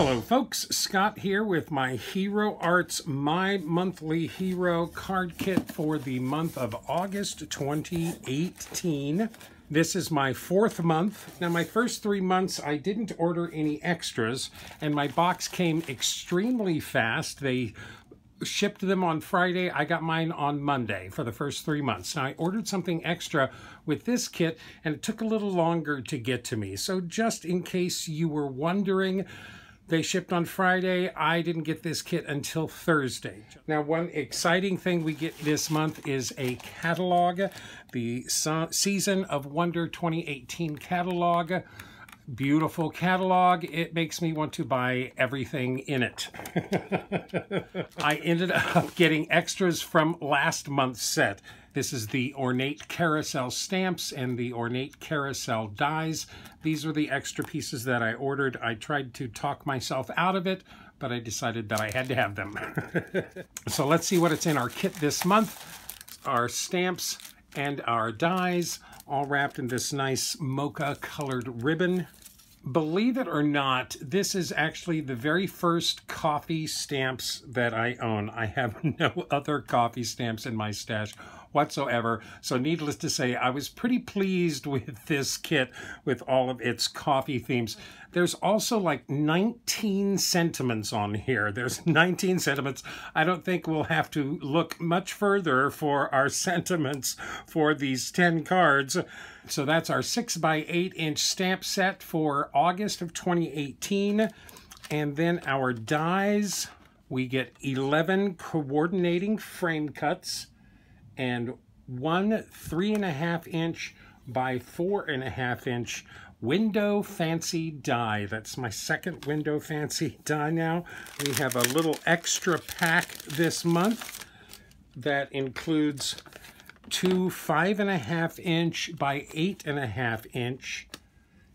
Hello folks, Scott here with my Hero Arts My Monthly Hero card kit for the month of August 2018. This is my fourth month. Now my first 3 months I didn't order any extras and my box came extremely fast. They shipped them on Friday. I got mine on Monday for the first 3 months. Now I ordered something extra with this kit and it took a little longer to get to me. So just in case you were wondering, they shipped on Friday. I didn't get this kit until Thursday. Now, one exciting thing we get this month is a catalog, the Season of Wonder 2018 catalog. Beautiful catalog. It makes me want to buy everything in it. I ended up getting extras from last month's set. This is the ornate carousel stamps and the ornate carousel dies. These are the extra pieces that I ordered. I tried to talk myself out of it, but I decided that I had to have them. So let's see what it's in our kit this month. Our stamps and our dies, all wrapped in this nice mocha colored ribbon. Believe it or not, this is actually the very first coffee stamps that I own. I have no other coffee stamps in my stash whatsoever. So needless to say, I was pretty pleased with this kit with all of its coffee themes. There's also like 19 sentiments on here. There's 19 sentiments. I don't think we'll have to look much further for our sentiments for these 10 cards. So that's our 6x8 inch stamp set for August of 2018. And then our dies, we get 11 coordinating frame cuts and one 3.5 inch by 4.5 inch window fancy die. That's my second window fancy die now. We have a little extra pack this month that includes two 5.5 inch by 8.5 inch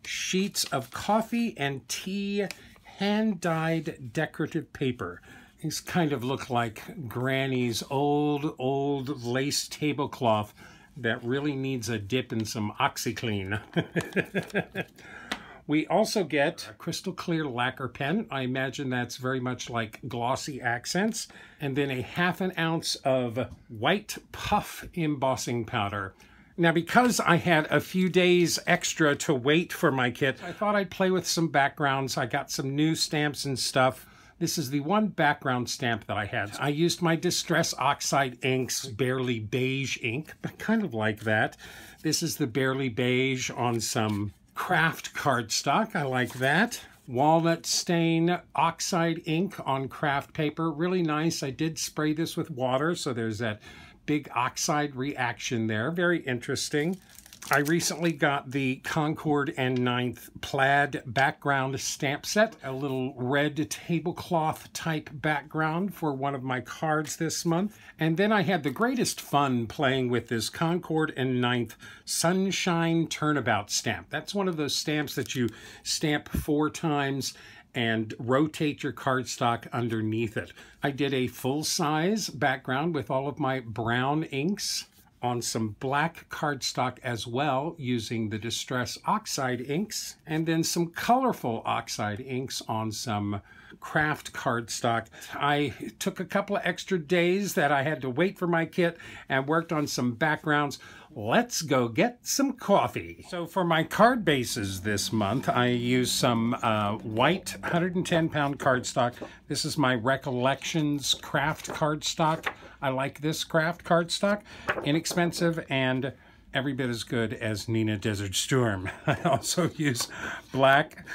sheets of coffee and tea hand-dyed decorative paper. These kind of look like Granny's old lace tablecloth that really needs a dip in some OxyClean. We also get a crystal clear lacquer pen. I imagine that's very much like glossy accents. And then a 1/2 ounce of white puff embossing powder. Now, because I had a few days extra to wait for my kit, I thought I'd play with some backgrounds. I got some new stamps and stuff. This is the one background stamp that I had. I used my Distress Oxide Inks Barely Beige ink, but kind of like that. This is the Barely Beige on some craft cardstock. I like that. Walnut Stain Oxide ink on craft paper. Really nice. I did spray this with water, so there's that big oxide reaction there. Very interesting. I recently got the Concord and 9th plaid background stamp set, a little red tablecloth type background for one of my cards this month. And then I had the greatest fun playing with this Concord and 9th Sunshine Turnabout stamp. That's one of those stamps that you stamp 4 times and rotate your cardstock underneath it. I did a full-size background with all of my brown inks on some black cardstock as well, using the Distress Oxide inks, and then some colorful oxide inks on some craft cardstock. I took a couple of extra days that I had to wait for my kit and worked on some backgrounds. Let's go get some coffee. So for my card bases this month, I used some white 110-pound cardstock. This is my Recollections craft cardstock. I like this craft cardstock. Inexpensive and every bit as good as Nina Desert Storm. I also use black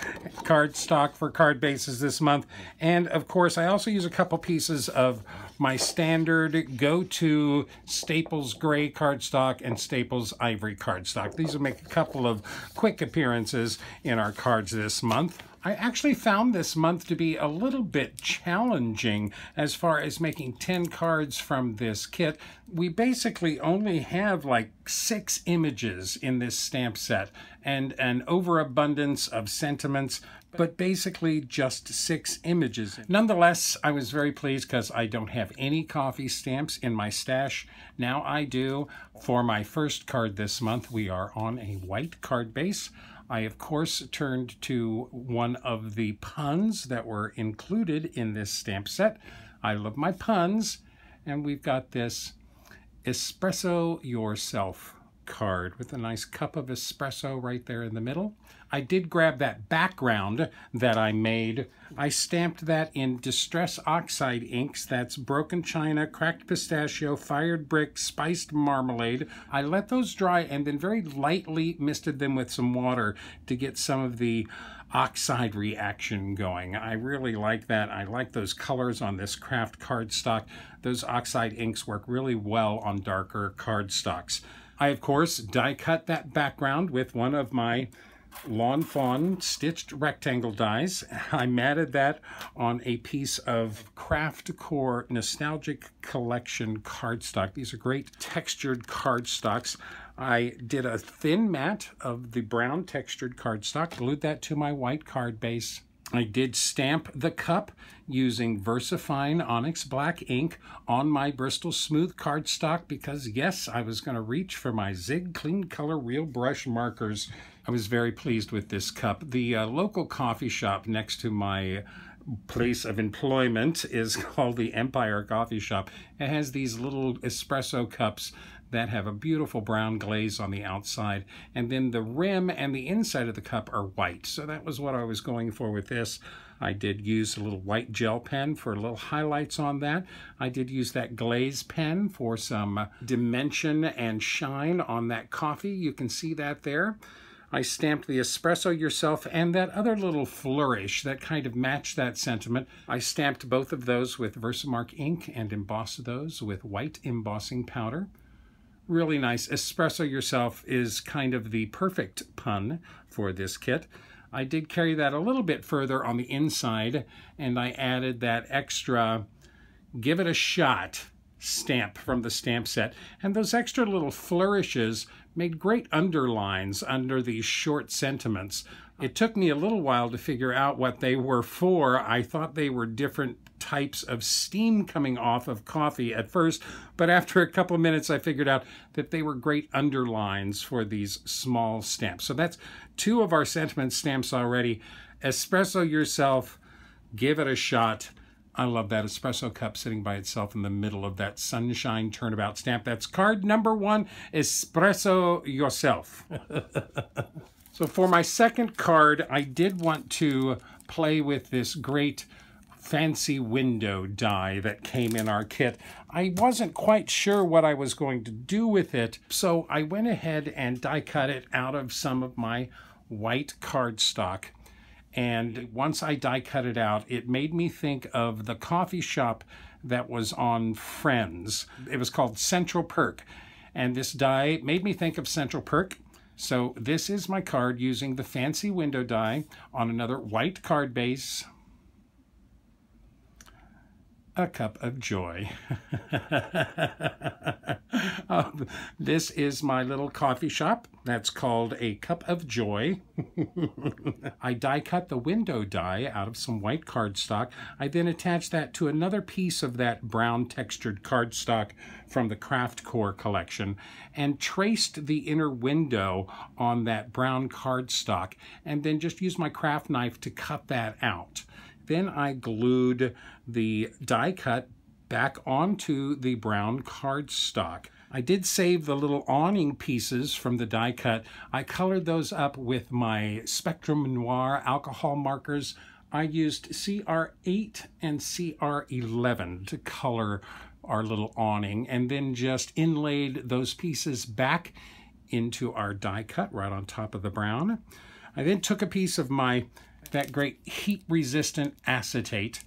cardstock for card bases this month. And of course, I also use a couple pieces of my standard go-to Staples Gray cardstock and Staples Ivory cardstock. These will make a couple of quick appearances in our cards this month. I actually found this month to be a little bit challenging as far as making 10 cards from this kit. We basically only have like 6 images in this stamp set and an overabundance of sentiments, but basically just 6 images. Nonetheless, I was very pleased because I don't have any coffee stamps in my stash. Now I do. For my first card this month, we are on a white card base. I, of course, turned to one of the puns that were included in this stamp set. I love my puns. And we've got this Espresso Yourself card with a nice cup of espresso right there in the middle. I did grab that background that I made. I stamped that in Distress Oxide inks. That's Broken China, Cracked Pistachio, Fired Brick, Spiced Marmalade. I let those dry and then very lightly misted them with some water to get some of the oxide reaction going. I really like that. I like those colors on this craft cardstock. Those oxide inks work really well on darker cardstocks. I, of course, die cut that background with one of my Lawn Fawn stitched rectangle dies. I matted that on a piece of Craft Core Nostalgic Collection cardstock. These are great textured cardstocks. I did a thin mat of the brown textured cardstock, glued that to my white card base. I did stamp the cup using VersaFine Onyx Black ink on my Bristol Smooth cardstock because, yes, I was going to reach for my Zig Clean Color Real Brush markers. I was very pleased with this cup. The local coffee shop next to my place of employment is called the Empire Coffee Shop. It has these little espresso cups that have a beautiful brown glaze on the outside, and then the rim and the inside of the cup are white. So that was what I was going for with this. I did use a little white gel pen for little highlights on that. I did use that glaze pen for some dimension and shine on that coffee. You can see that there. I stamped the Espresso Yourself and that other little flourish that kind of matched that sentiment. I stamped both of those with Versamark ink and embossed those with white embossing powder. Really nice. Espresso Yourself is kind of the perfect pun for this kit. I did carry that a little bit further on the inside, and I added that extra Give It a Shot stamp from the stamp set. And those extra little flourishes made great underlines under these short sentiments. It took me a little while to figure out what they were for. I thought they were different types of steam coming off of coffee at first, but after a couple of minutes I figured out that they were great underlines for these small stamps. So that's two of our sentiment stamps already. Espresso Yourself, Give It a Shot. I love that espresso cup sitting by itself in the middle of that sunshine turnabout stamp. That's card number 1, Espresso Yourself. So for my second card, I did want to play with this great fancy window die that came in our kit. I wasn't quite sure what I was going to do with it, so I went ahead and die cut it out of some of my white cardstock. And once I die cut it out, it made me think of the coffee shop that was on Friends. It was called Central Perk. And this die made me think of Central Perk. So this is my card using the fancy window die on another white card base. A cup of joy. This is my little coffee shop. That's called a cup of joy. I die cut the window die out of some white cardstock. I then attached that to another piece of that brown textured cardstock from the Craft Core collection and traced the inner window on that brown cardstock and then just used my craft knife to cut that out. Then I glued the die cut back onto the brown cardstock. I did save the little awning pieces from the die cut. I colored those up with my Spectrum Noir alcohol markers. I used CR8 and CR11 to color our little awning and then just inlaid those pieces back into our die cut right on top of the brown. I then took a piece of that great heat-resistant acetate,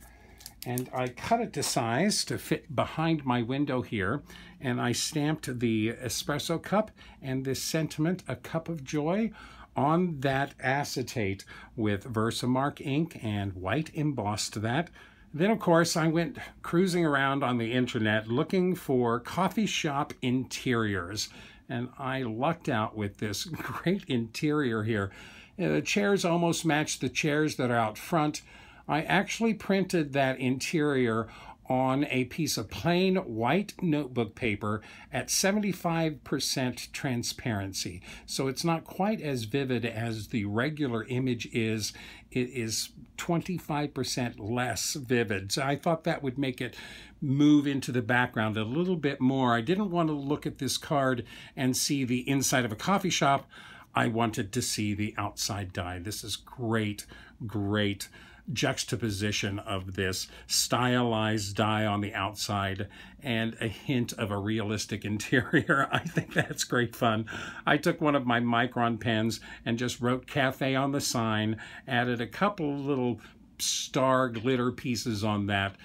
and I cut it to size to fit behind my window here, and I stamped the espresso cup and this sentiment, a cup of joy, on that acetate with Versamark ink and white embossed that. Then, of course, I went cruising around on the internet looking for coffee shop interiors, and I lucked out with this great interior here. The chairs almost match the chairs that are out front. I actually printed that interior on a piece of plain white notebook paper at 75% transparency. So it's not quite as vivid as the regular image is. It is 25% less vivid. So I thought that would make it move into the background a little bit more. I didn't want to look at this card and see the inside of a coffee shop. I wanted to see the outside die. This is great, great juxtaposition of this stylized die on the outside and a hint of a realistic interior. I think that's great fun. I took one of my Micron pens and just wrote cafe on the sign, added a couple little star glitter pieces on that.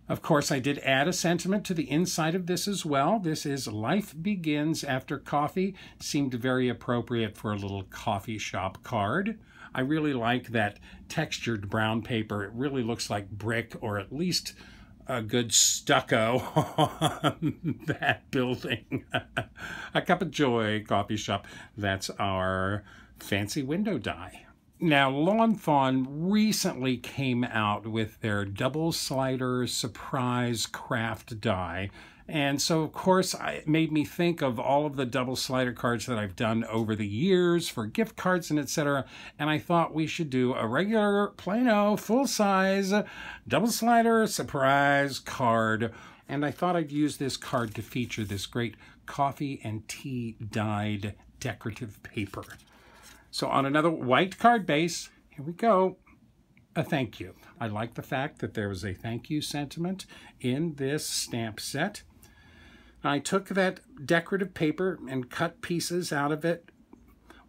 Of course, I did add a sentiment to the inside of this as well. This is "Life begins after coffee." Seemed very appropriate for a little coffee shop card. I really like that textured brown paper. It really looks like brick, or at least a good stucco on that building. A Cup of Joy coffee shop. That's our fancy window die. Now, Lawn Fawn recently came out with their double slider surprise craft die. And so, of course, it made me think of all of the double slider cards that I've done over the years for gift cards and etc. And I thought we should do a regular, plain full-size double slider surprise card. And I thought I'd use this card to feature this great coffee and tea dyed decorative paper. So on another white card base, here we go, a thank you. I like the fact that there was a thank you sentiment in this stamp set. I took that decorative paper and cut pieces out of it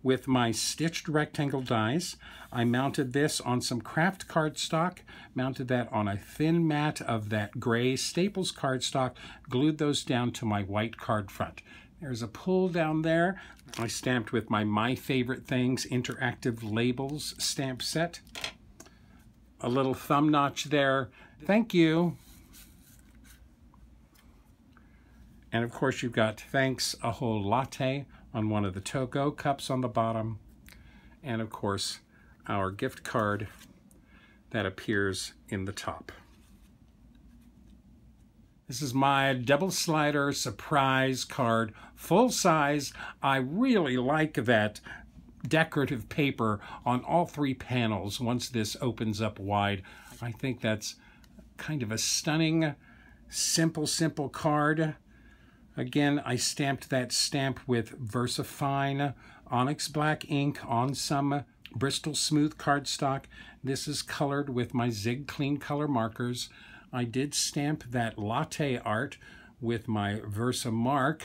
with my stitched rectangle dies. I mounted this on some craft cardstock, mounted that on a thin mat of that gray Staples cardstock, glued those down to my white card front. There's a pull down there. I stamped with my Favorite Things interactive labels stamp set. A little thumb notch there. Thank you. And of course you've got thanks a whole latte on one of the to-go cups on the bottom. And of course our gift card that appears in the top. This is my double slider surprise card, full size. I really like that decorative paper on all three panels once this opens up wide. I think that's kind of a stunning, simple card. Again, I stamped that stamp with VersaFine Onyx Black ink on some Bristol Smooth cardstock. This is colored with my Zig Clean Color markers. I did stamp that latte art with my VersaMark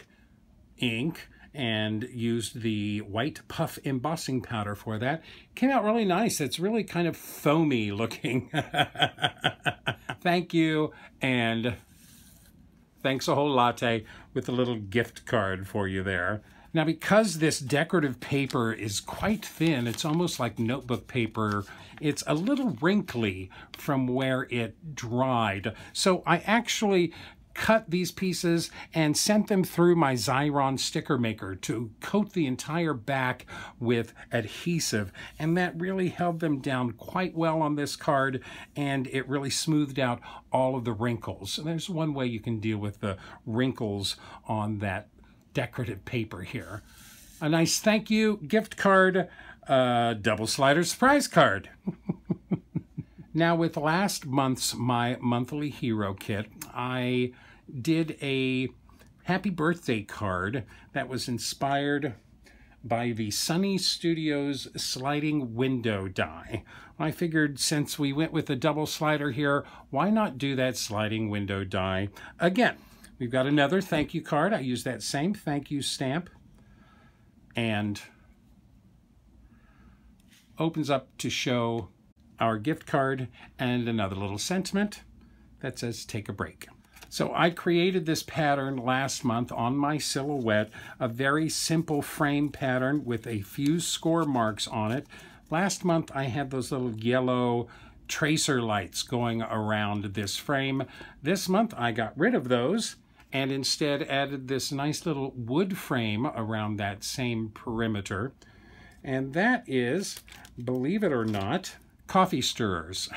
ink and used the white puff embossing powder for that. Came out really nice. It's really kind of foamy looking. Thank you, and thanks a whole latte with a little gift card for you there. Now, because this decorative paper is quite thin, it's almost like notebook paper, it's a little wrinkly from where it dried. So I actually cut these pieces and sent them through my Xyron sticker maker to coat the entire back with adhesive, and that really held them down quite well on this card, and it really smoothed out all of the wrinkles. And there's one way you can deal with the wrinkles on that decorative paper here. A nice thank you gift card, double slider surprise card. Now, with last month's My Monthly Hero Kit, I did a happy birthday card that was inspired by the Sunny Studios sliding window die. I figured since we went with the double slider here, why not do that sliding window die again? We've got another thank you card. I use that same thank you stamp and opens up to show our gift card and another little sentiment that says take a break. So I created this pattern last month on my silhouette, a very simple frame pattern with a few score marks on it. Last month I had those little yellow tracer lights going around this frame. This month I got rid of those and instead added this nice little wood frame around that same perimeter. And that is, believe it or not, coffee stirrers.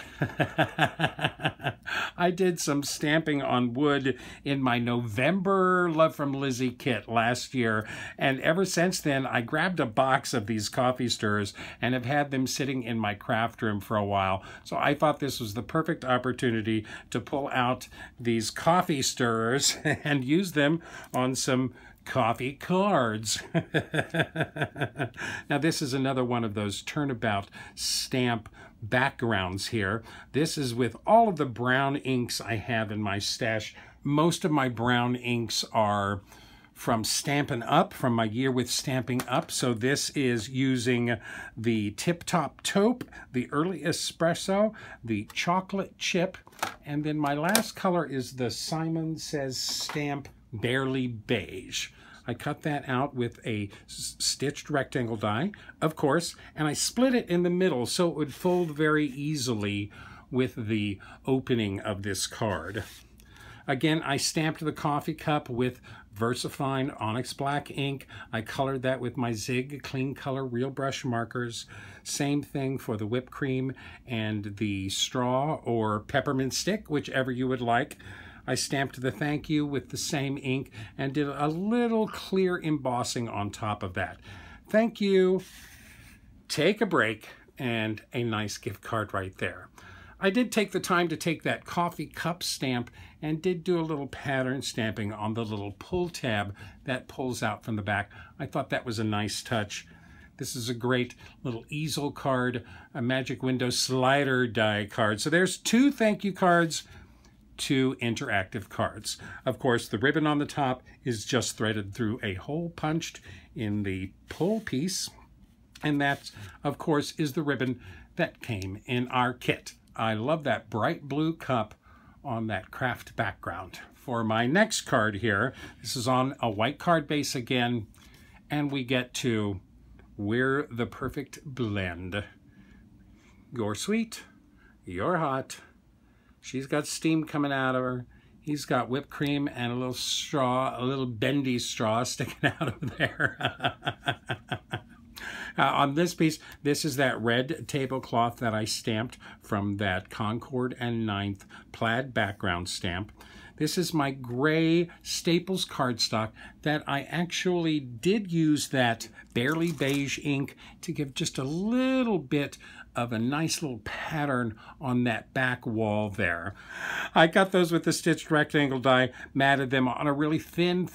I did some stamping on wood in my November Love from Lizzie kit last year, and ever since then I grabbed a box of these coffee stirrers and have had them sitting in my craft room for a while. So I thought this was the perfect opportunity to pull out these coffee stirrers and use them on some coffee cards. Now this is another one of those turnabout stamp backgrounds here. This is with all of the brown inks I have in my stash. Most of my brown inks are from Stampin' Up, from my year with Stamping Up. So this is using the Tip Top Taupe, the Early Espresso, the Chocolate Chip, and then my last color is the Simon Says Stamp Barely Beige. I cut that out with a stitched rectangle die, of course, and I split it in the middle so it would fold very easily with the opening of this card. Again, I stamped the coffee cup with VersaFine Onyx Black ink. I colored that with my Zig Clean Color Real Brush markers. Same thing for the whipped cream and the straw or peppermint stick, whichever you would like. I stamped the thank you with the same ink and did a little clear embossing on top of that. Thank you, take a break, and a nice gift card right there. I did take the time to take that coffee cup stamp and did do a little pattern stamping on the little pull tab that pulls out from the back. I thought that was a nice touch. This is a great little easel card, a magic window slider die card. So there's 2 thank you cards, 2 interactive cards. Of course, the ribbon on the top is just threaded through a hole punched in the pull piece. And that, of course, is the ribbon that came in our kit. I love that bright blue cup on that craft background. For my next card here, this is on a white card base again, and we get to We're the Perfect Blend. You're sweet, you're hot, she's got steam coming out of her, he's got whipped cream and a little straw, a little bendy straw sticking out of there. On this piece, this is that red tablecloth that I stamped from that Concord and 9th plaid background stamp. This is my gray Staples cardstock that I actually did use that Barely Beige ink to give just a little bit of a nice little pattern on that back wall there. I cut those with the stitched rectangle die, matted them on a really thin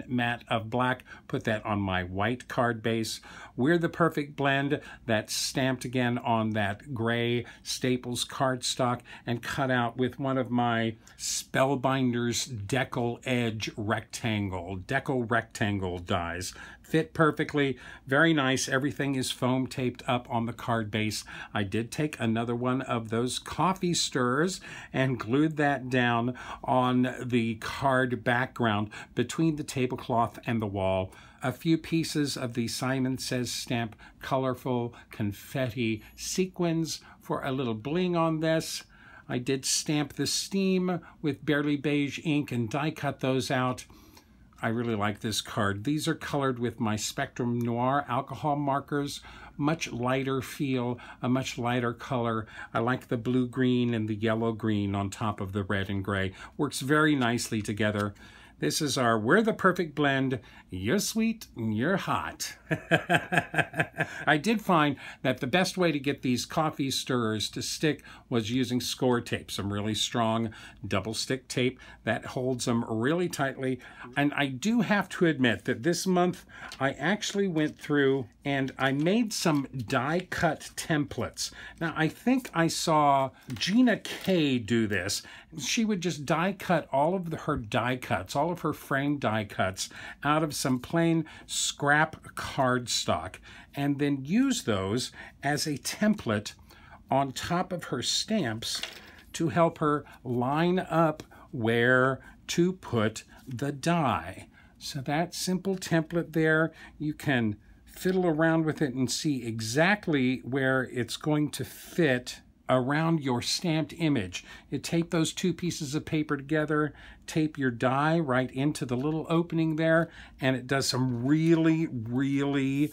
mat of black, put that on my white card base. We're the Perfect Blend, that's stamped again on that gray Staples cardstock and cut out with one of my Spellbinders Decal Edge Decal Rectangle dies. Fit perfectly, very nice. Everything is foam taped up on the card base. I did take another one of those coffee stirrers and glued that down on the card background between the tablecloth and the wall. A few pieces of the Simon Says Stamp colorful confetti sequins for a little bling on this. I did stamp the steam with Barely Beige ink and die cut those out. I really like this card. These are colored with my Spectrum Noir alcohol markers. Much lighter feel, a much lighter color. I like the blue-green and the yellow-green on top of the red and gray. Works very nicely together. This is our We're the Perfect Blend. You're sweet and you're hot. I did find that the best way to get these coffee stirrers to stick was using score tape, some really strong double stick tape that holds them really tightly. And I do have to admit that this month I actually went through and I made some die cut templates. Now I think I saw Gina Kay do this. She would just die cut all of her die cuts, all of her frame die cuts out of some plain scrap cardstock and then use those as a template on top of her stamps to help her line up where to put the die. So that simple template there, you can fiddle around with it and see exactly where it's going to fit around your stamped image. You tape those 2 pieces of paper together, tape your die right into the little opening there, and it does some really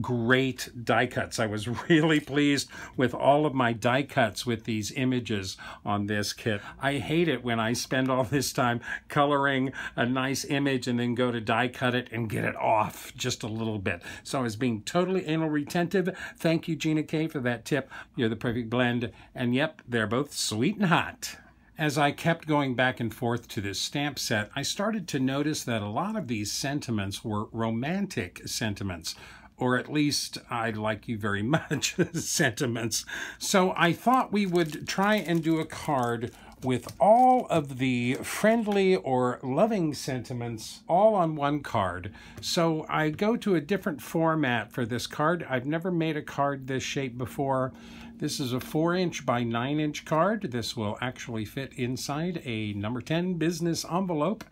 great die cuts. I was really pleased with all of my die cuts with these images on this kit. I hate it when I spend all this time coloring a nice image and then go to die cut it and get it off just a little bit. So I was being totally anal retentive. Thank you, Gina K, for that tip. You're the perfect blend. And yep, they're both sweet and hot. As I kept going back and forth to this stamp set, I started to notice that a lot of these sentiments were romantic sentiments, or at least I like you very much sentiments. So I thought we would try and do a card with all of the friendly or loving sentiments all on one card. So I go to a different format for this card. I've never made a card this shape before. This is a 4-inch by 9-inch card. This will actually fit inside a number 10 business envelope.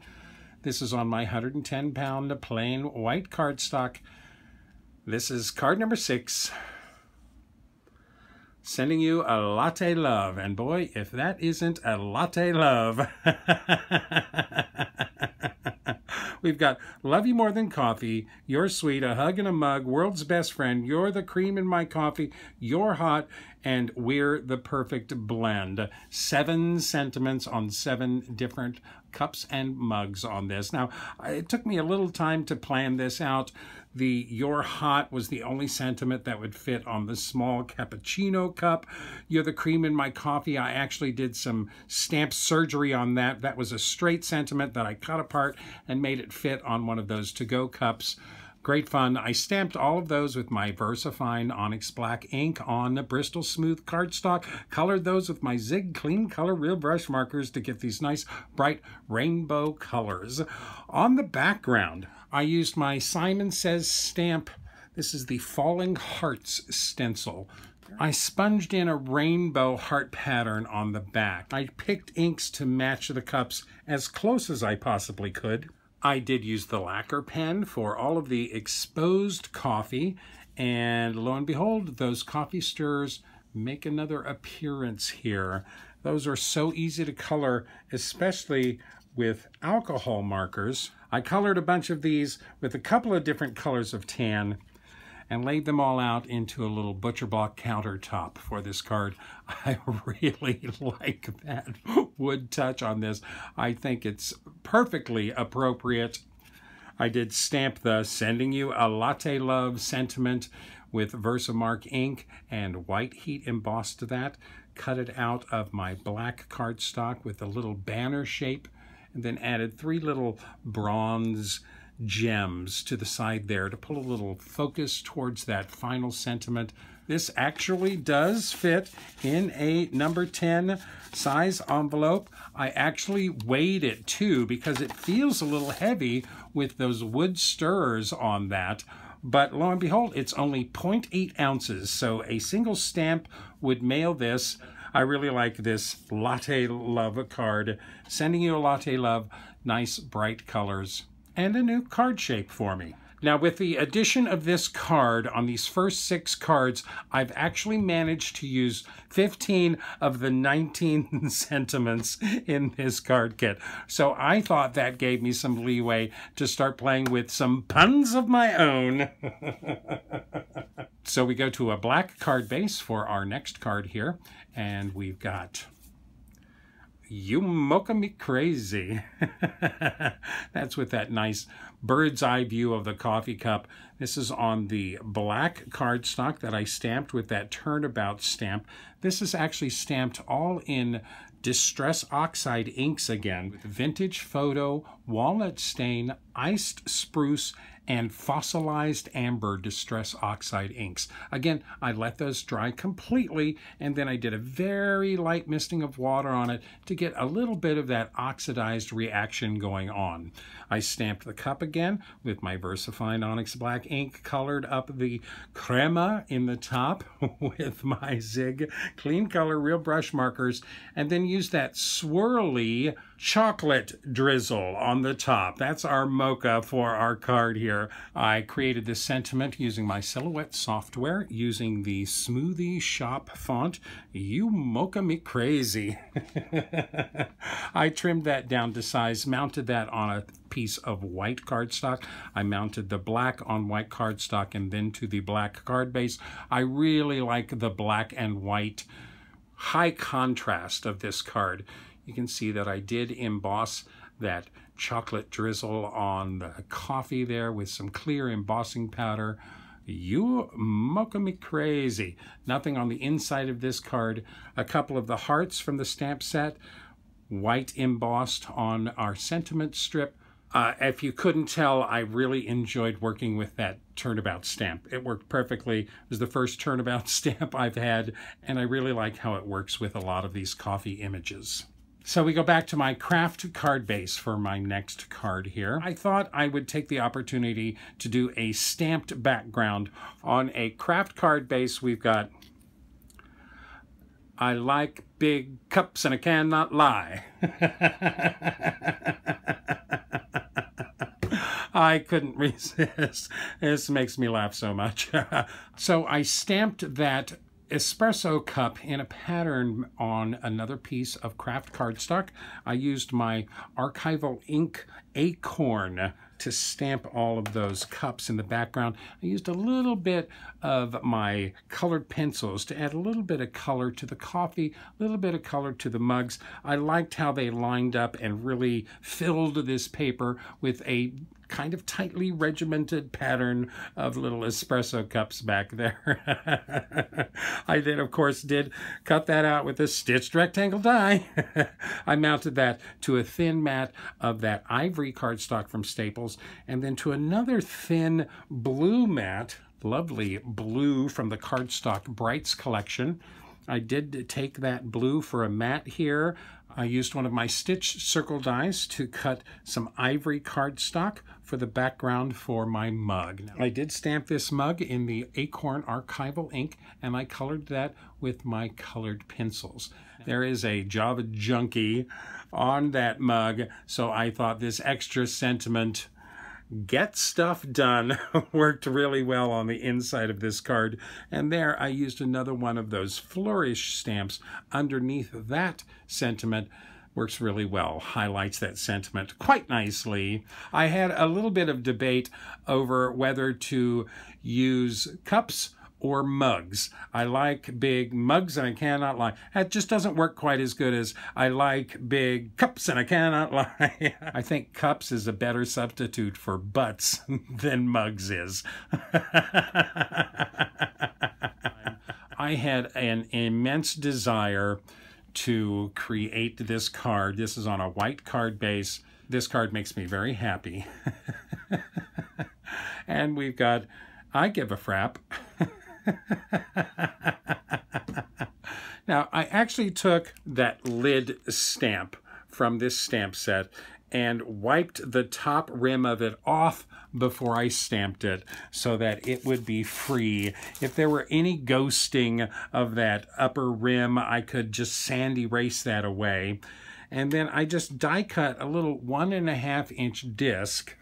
This is on my 110-pound plain white cardstock. This is card number 6. Sending you a latte love. And boy, if that isn't a latte love. We've got love you more than coffee, you're sweet, a hug and a mug, world's best friend, you're the cream in my coffee, you're hot, and we're the perfect blend. 7 sentiments on 7 different cups and mugs on this. Now, it took me a little time to plan this out. The You're Hot was the only sentiment that would fit on the small cappuccino cup. You're the cream in my coffee. I actually did some stamp surgery on that. That was a straight sentiment that I cut apart and made it fit on one of those to-go cups. Great fun. I stamped all of those with my VersaFine Onyx Black ink on the Bristol Smooth cardstock. Colored those with my Zig Clean Color Real Brush markers to get these nice bright rainbow colors. On the background, I used my Simon Says stamp. This is the Falling Hearts stencil. I sponged in a rainbow heart pattern on the back. I picked inks to match the cups as close as I possibly could. I did use the lacquer pen for all of the exposed coffee, and lo and behold, those coffee stirrers make another appearance here. Those are so easy to color, especially with alcohol markers. I colored a bunch of these with a couple of different colors of tan and laid them all out into a little butcher block countertop for this card. I really like that wood touch on this. I think it's perfectly appropriate. I did stamp the Sending You a Latte Love sentiment with Versamark ink and white heat embossed that. Cut it out of my black cardstock with a little banner shape, and then added 3 little bronze gems to the side there to pull a little focus towards that final sentiment. This actually does fit in a number 10 size envelope. I actually weighed it too because it feels a little heavy with those wood stirrers on that. But lo and behold, it's only 0.8 ounces. So a single stamp would mail this. I really like this Latte Love card. Sending You a Latte Love, nice bright colors, and a new card shape for me. Now, with the addition of this card on these first 6 cards, I've actually managed to use 15 of the 19 sentiments in this card kit. So I thought that gave me some leeway to start playing with some puns of my own. So we go to a black card base for our next card here, and we've got You Mocha Me Crazy. That's with that nice bird's eye view of the coffee cup. This is on the black cardstock that I stamped with that turnabout stamp. This is actually stamped all in Distress Oxide inks again, with Vintage Photo, Walnut Stain, Iced Spruce, and Fossilized Amber Distress Oxide inks. Again, I let those dry completely, and then I did a very light misting of water on it to get a little bit of that oxidized reaction going on. I stamped the cup again with my VersaFine Onyx Black ink, colored up the crema in the top with my Zig Clean Color Real Brush markers, and then used that swirly chocolate drizzle on the top. That's our mocha for our card here. I created this sentiment using my Silhouette software, using the Smoothie Shop font. You mocha me crazy. I trimmed that down to size, mounted that on a piece of white cardstock. I mounted the black on white cardstock and then to the black card base. I really like the black and white high contrast of this card. You can see that I did emboss that chocolate drizzle on the coffee there with some clear embossing powder. You mocha me crazy. Nothing on the inside of this card. A couple of the hearts from the stamp set, white embossed on our sentiment strip. If you couldn't tell, I really enjoyed working with that turnabout stamp. It worked perfectly. It was the first turnabout stamp I've had, and I really like how it works with a lot of these coffee images. So we go back to my craft card base for my next card here. I thought I would take the opportunity to do a stamped background on a craft card base. We've got, I like big cups and I cannot lie. I couldn't resist. This makes me laugh so much. So I stamped that espresso cup in a pattern on another piece of craft cardstock. I used my archival ink acorn to stamp all of those cups in the background. I used a little bit of my colored pencils to add a little bit of color to the coffee, a little bit of color to the mugs. I liked how they lined up and really filled this paper with a kind of tightly regimented pattern of little espresso cups back there. I then, of course, did cut that out with a stitched rectangle die. I mounted that to a thin mat of that ivory cardstock from Staples, and then to another thin blue mat, lovely blue from the Cardstock Brights collection. I did take that blue for a mat here. I used one of my stitch circle dies to cut some ivory cardstock for the background for my mug. Now, I did stamp this mug in the Acorn Archival ink, and I colored that with my colored pencils. There is a Java Junkie on that mug, so I thought this extra sentiment, get stuff done, worked really well on the inside of this card. And there I used another one of those flourish stamps underneath that sentiment. Works really well, highlights that sentiment quite nicely. I had a little bit of debate over whether to use cups or mugs. I like big mugs and I cannot lie. That just doesn't work quite as good as I like big cups and I cannot lie. I think cups is a better substitute for butts than mugs is. I had an immense desire to create this card. This is on a white card base. This card makes me very happy. And we've got, I give a frap. Now, I actually took that lid stamp from this stamp set and wiped the top rim of it off before I stamped it so that it would be free. If there were any ghosting of that upper rim, I could just sand erase that away. And then I just die cut a little 1.5 inch disc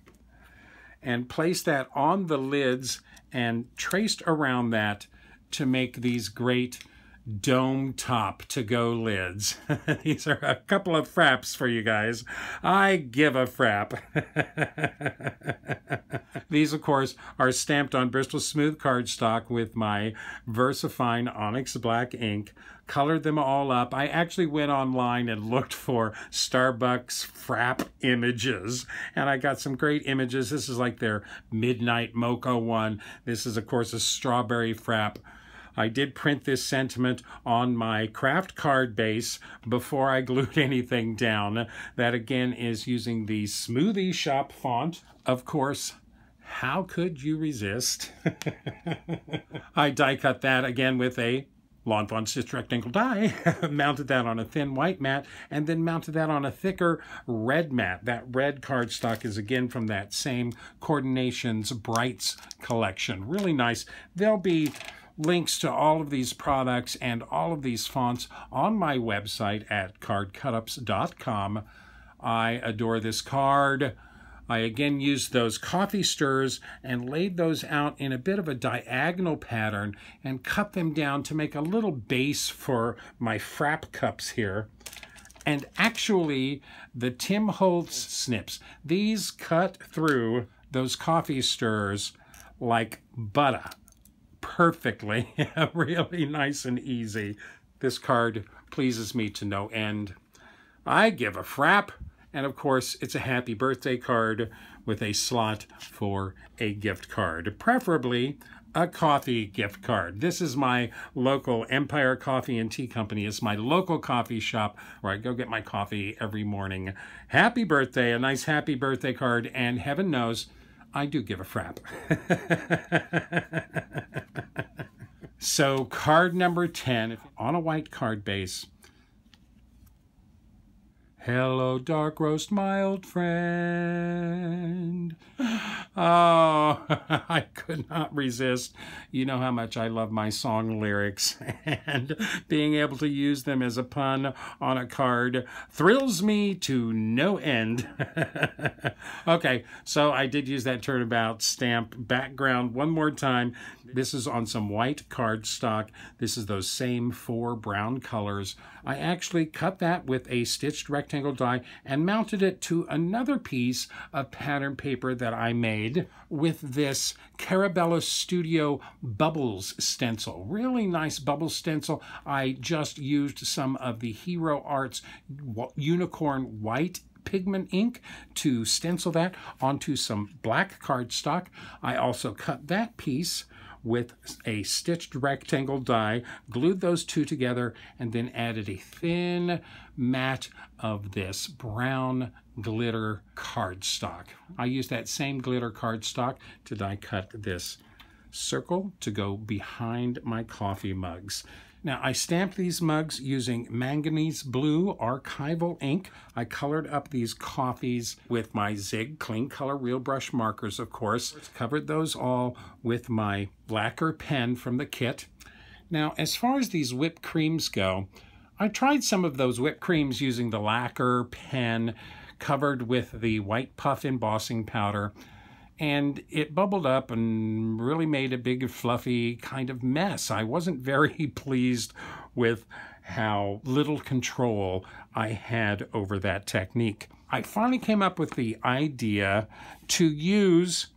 and placed that on the lids and traced around that to make these great dome top to-go lids. These are a couple of fraps for you guys. I give a frap. These, of course, are stamped on Bristol Smooth cardstock with my VersaFine Onyx Black ink. Colored them all up. I actually went online and looked for Starbucks frap images, and I got some great images. This is like their Midnight Mocha one. This is, of course, a strawberry frap. I did print this sentiment on my craft card base before I glued anything down. That, again, is using the Smoothie Shop font. Of course, how could you resist? I die cut that again with a Lawn Fawn Stitch Rectangle die, mounted that on a thin white mat, and then mounted that on a thicker red mat. That red cardstock is again from that same Coordinations Brights collection. Really nice. There'll be links to all of these products and all of these fonts on my website at CardCutups.com. I adore this card. I again used those coffee stirs and laid those out in a bit of a diagonal pattern and cut them down to make a little base for my frap cups here. And actually, the Tim Holtz snips, these cut through those coffee stirs like butter perfectly. Really nice and easy. This card pleases me to no end. I give a frap. And of course, it's a happy birthday card with a slot for a gift card, preferably a coffee gift card. This is my local Empire Coffee and Tea Company. It's my local coffee shop where I go get my coffee every morning. Happy birthday, a nice happy birthday card, and heaven knows, I do give a frap. So card number 10, on a white card base. Hello, dark roast, my old friend. Oh, I could not resist. You know how much I love my song lyrics, and being able to use them as a pun on a card thrills me to no end. Okay, so I did use that turnabout stamp background one more time. This is on some white cardstock. This is those same 4 brown colors. I actually cut that with a stitched rectangle die and mounted it to another piece of pattern paper that I made with this Carabella Studio Bubbles stencil. Really nice bubble stencil. I just used some of the Hero Arts Unicorn White pigment ink to stencil that onto some black cardstock. I also cut that piece with a stitched rectangle die, glued those two together, and then added a thin mat of this brown glitter cardstock. I used that same glitter cardstock to die cut this circle to go behind my coffee mugs. Now, I stamped these mugs using manganese blue archival ink. I colored up these coffees with my Zig Clean Color Real Brush markers, of course. Covered those all with my lacquer pen from the kit. Now, as far as these whipped creams go, I tried some of those whipped creams using the lacquer pen covered with the white puff embossing powder, and it bubbled up and really made a big fluffy kind of mess. I wasn't very pleased with how little control I had over that technique. I finally came up with the idea to use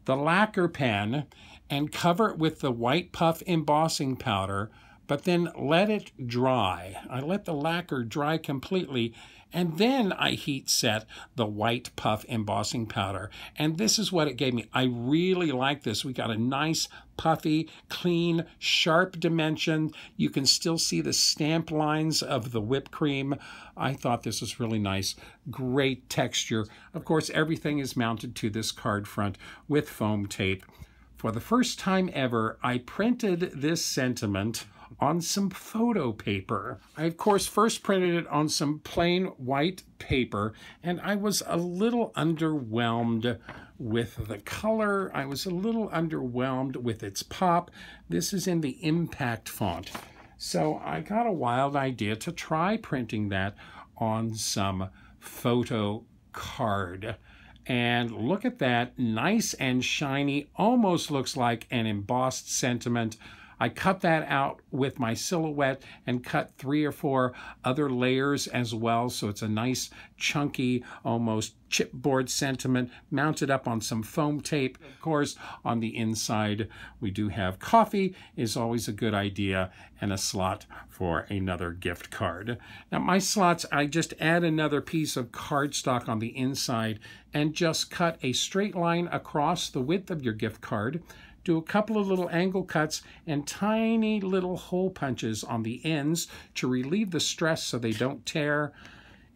the lacquer pen and cover it with the white puff embossing powder, but then let it dry. I let the lacquer dry completely, and then I heat set the white puff embossing powder. And this is what it gave me. I really like this. We got a nice, puffy, clean, sharp dimension. You can still see the stamp lines of the whipped cream. I thought this was really nice. Great texture. Of course, everything is mounted to this card front with foam tape. For the first time ever, I printed this sentiment on some photo paper. I, of course, first printed it on some plain white paper, and I was a little underwhelmed with the color. I was a little underwhelmed with its pop. This is in the impact font. So I got a wild idea to try printing that on some photo card. And look at that, nice and shiny, almost looks like an embossed sentiment. I cut that out with my silhouette and cut 3 or 4 other layers as well, so it's a nice, chunky, almost chipboard sentiment mounted up on some foam tape. Of course, on the inside, we do have coffee, is always a good idea, and a slot for another gift card. Now, my slots, I just add another piece of cardstock on the inside and just cut a straight line across the width of your gift card. Do a couple of little angle cuts and tiny little hole punches on the ends to relieve the stress so they don't tear.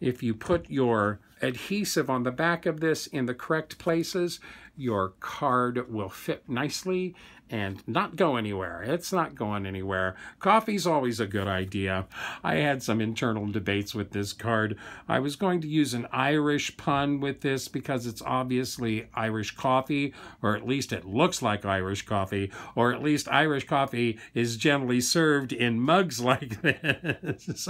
If you put your adhesive on the back of this in the correct places, your card will fit nicely and not go anywhere. It's not going anywhere. Coffee's always a good idea. I had some internal debates with this card. I was going to use an Irish pun with this because it's obviously Irish coffee, or at least it looks like Irish coffee, or at least Irish coffee is generally served in mugs like this.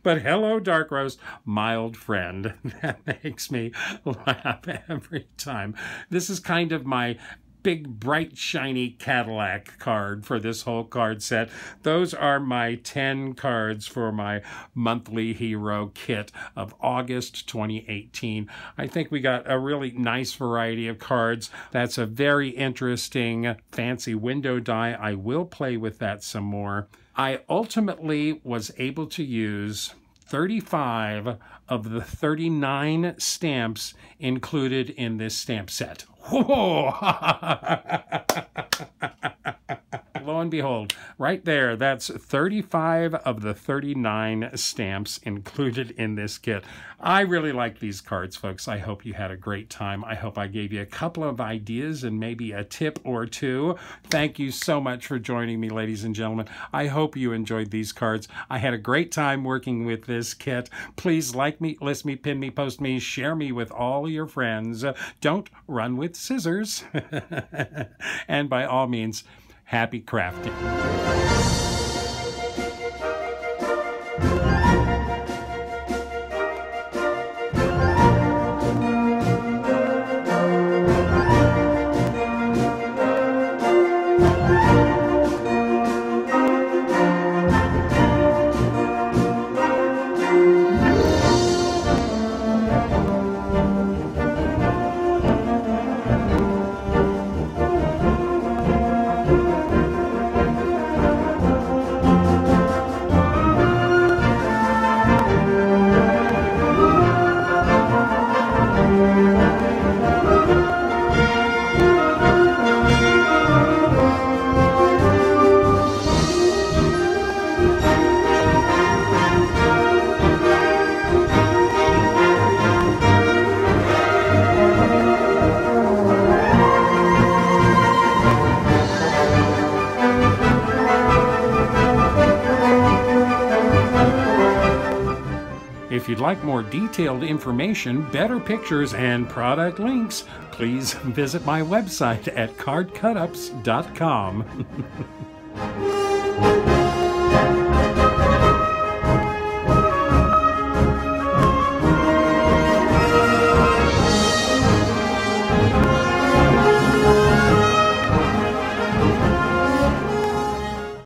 But hello, Dark Roast, mild friend. That makes me laugh every time. This is kind of my big, bright, shiny Cadillac card for this whole card set. Those are my 10 cards for my monthly hero kit of August 2018. I think we got a really nice variety of cards. That's a very interesting fancy window die. I will play with that some more. I ultimately was able to use 35 of the 39 stamps included in this stamp set. Whoa! Lo and behold, right there, that's 35 of the 39 stamps included in this kit. I really like these cards, folks. I hope you had a great time. I hope I gave you a couple of ideas and maybe a tip or two. Thank you so much for joining me, ladies and gentlemen. I hope you enjoyed these cards. I had a great time working with this kit. Please like me, list me, pin me, post me, share me with all your friends. Don't run with scissors. And by all means, happy crafting. If you'd like more detailed information, better pictures, and product links, please visit my website at CardCutups.com.